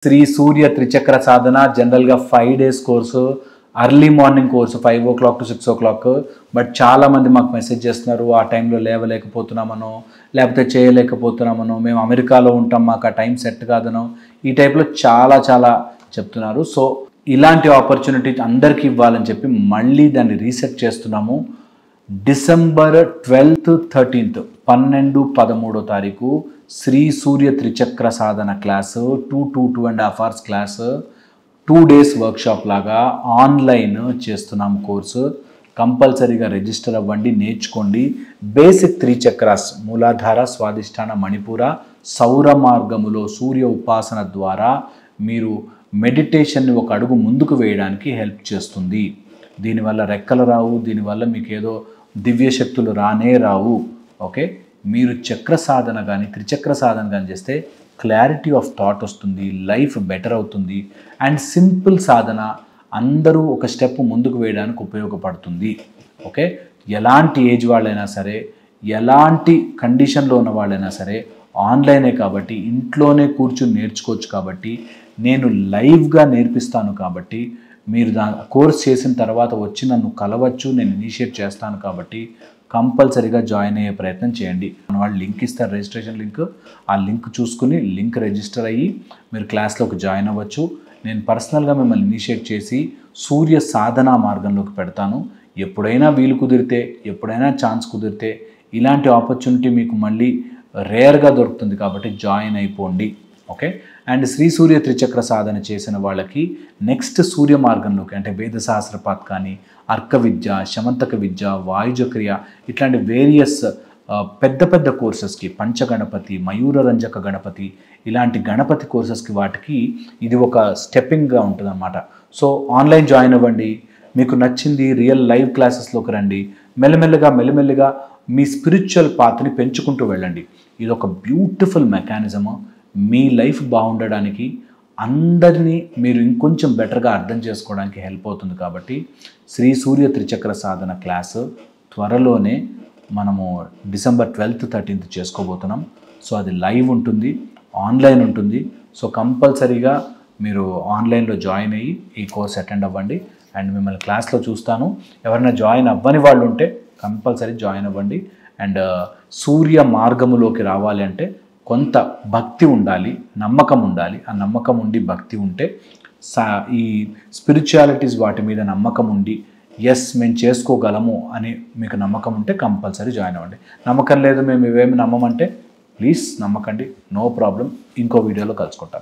శ్రీ సూర్య త్రిచక్ర సాధన జనరల్గా 5 days course, early morning course 5 o'clock to 6 o'clock. But చాలామంది మాకు మెసేజ్ చేస్తున్నారు, ఆ టైంలో లేవలేకపోతున్నామనో లేకపోతే చేయలేకపోతున్నామనో, మేము అమెరికాలో ఉంటాం మాకు ఆ టైం సెట్ కాదనో, ఈ టైప్లో చాలా చెప్తున్నారు. సో ఇలాంటి ఆపర్చునిటీ అందరికీ ఇవ్వాలని చెప్పి మళ్ళీ దాన్ని రీసెట్ చేస్తున్నాము. December 12th, 13th 12-13 తారీఖు Shri Surya Trichakra Sadhana class 2.5 hours class, 2 days workshop లాగా ఆన్లైన్ చేస్తున్నాము కోర్సు. కంపల్సరీగా రిజిస్టర్ అవ్వండి, నేర్చుకోండి. బేసిక్ 3 చక్రాస్ మూలాధార, స్వాదిష్టాన, మణిపూర, సౌర మార్గములో సూర్య ఉపాసన ద్వారా మీరు మెడిటేషన్ని ఒక అడుగు ముందుకు వేయడానికి హెల్ప్ చేస్తుంది. దీనివల్ల రెక్కలు రావు, దీనివల్ల మీకు ఏదో దివ్య శక్తులు రానే రావు. ఓకే, మీరు చక్ర సాధన కానీ త్రిచక్ర సాధన కానీ చేస్తే క్లారిటీ ఆఫ్ థాట్ వస్తుంది, లైఫ్ బెటర్ అవుతుంది. అండ్ సింపుల్ సాధన అందరూ ఒక స్టెప్ ముందుకు వేయడానికి ఉపయోగపడుతుంది. ఓకే, ఎలాంటి ఏజ్ వాళ్ళైనా సరే, ఎలాంటి కండిషన్లో ఉన్న వాళ్ళైనా సరే, ఆన్లైనే కాబట్టి ఇంట్లోనే కూర్చుని నేర్చుకోవచ్చు. కాబట్టి నేను లైవ్గా నేర్పిస్తాను. కాబట్టి మీరు కోర్స్ చేసిన తర్వాత వచ్చి నన్ను కలవచ్చు, నేను ఇనిషియేట్ చేస్తాను. కాబట్టి కంపల్సరీగా జాయిన్ అయ్యే ప్రయత్నం చేయండి. మన వాళ్ళు లింక్ ఇస్తారు, రిజిస్ట్రేషన్ లింక్. ఆ లింక్ చూసుకుని లింక్ రిజిస్టర్ అయ్యి మీరు క్లాస్లోకి జాయిన్ అవ్వచ్చు. నేను పర్సనల్గా మిమ్మల్ని ఇనిషియేట్ చేసి సూర్య సాధనా మార్గంలోకి పెడతాను. ఎప్పుడైనా వీలు కుదిరితే, ఎప్పుడైనా ఛాన్స్ కుదిరితే ఇలాంటి ఆపర్చునిటీ మీకు మళ్ళీ రేర్గా దొరుకుతుంది. కాబట్టి జాయిన్ అయిపోండి. ఓకే, అండ్ శ్రీ సూర్య త్రిచక్ర సాధన చేసిన వాళ్ళకి నెక్స్ట్ సూర్య మార్గంలోకి అంటే వేద సహస్రపాత్ కానీ, అర్క విద్య, శమంతక విద్య, వాయుజక్రియ ఇట్లాంటి వేరియస్ పెద్ద కోర్సెస్కి, పంచగణపతి, మయూరరంజక గణపతి, ఇలాంటి గణపతి కోర్సెస్కి వాటికి ఇది ఒక స్టెప్పింగ్గా ఉంటుంది అన్నమాట. సో ఆన్లైన్ జాయిన్ అవ్వండి. మీకు నచ్చింది రియల్ లైవ్ క్లాసెస్లోకి రండి. మెల్లమెల్లగా మీ స్పిరిచువల్ పాత్ని పెంచుకుంటూ వెళ్ళండి. ఇది ఒక బ్యూటిఫుల్ మెకానిజము. మీ లైఫ్ బాగుండడానికి, అందరినీ మీరు ఇంకొంచెం బెటర్గా అర్థం చేసుకోవడానికి హెల్ప్ అవుతుంది. కాబట్టి శ్రీ సూర్య త్రిచక్ర సాధన క్లాసు త్వరలోనే మనము December 12th, 13th చేసుకోబోతున్నాం. సో అది లైవ్ ఉంటుంది, ఆన్లైన్ ఉంటుంది. సో కంపల్సరీగా మీరు ఆన్లైన్లో జాయిన్ అయ్యి ఈ కోర్స్ అటెండ్ అవ్వండి. అండ్ మిమ్మల్ని క్లాస్లో చూస్తాను. ఎవరైనా జాయిన్ అవ్వని వాళ్ళు ఉంటే కంపల్సరీ జాయిన్ అవ్వండి. అండ్ సూర్య మార్గములోకి రావాలి అంటే కొంత భక్తి ఉండాలి, నమ్మకం ఉండాలి. ఆ నమ్మకం ఉండి భక్తి ఉంటే ఈ స్పిరిచువాలిటీస్ వాటి మీద నమ్మకం ఉండి ఎస్ మేము చేసుకోగలము అని మీకు నమ్మకం ఉంటే కంపల్సరీ జాయిన్ అవ్వండి. నమ్మకం లేదు, మేము ఇవేమి నమ్మమంటే ప్లీజ్ నమ్మకండి, నో ప్రాబ్లం. ఇంకో వీడియోలో కలుసుకుంటాం.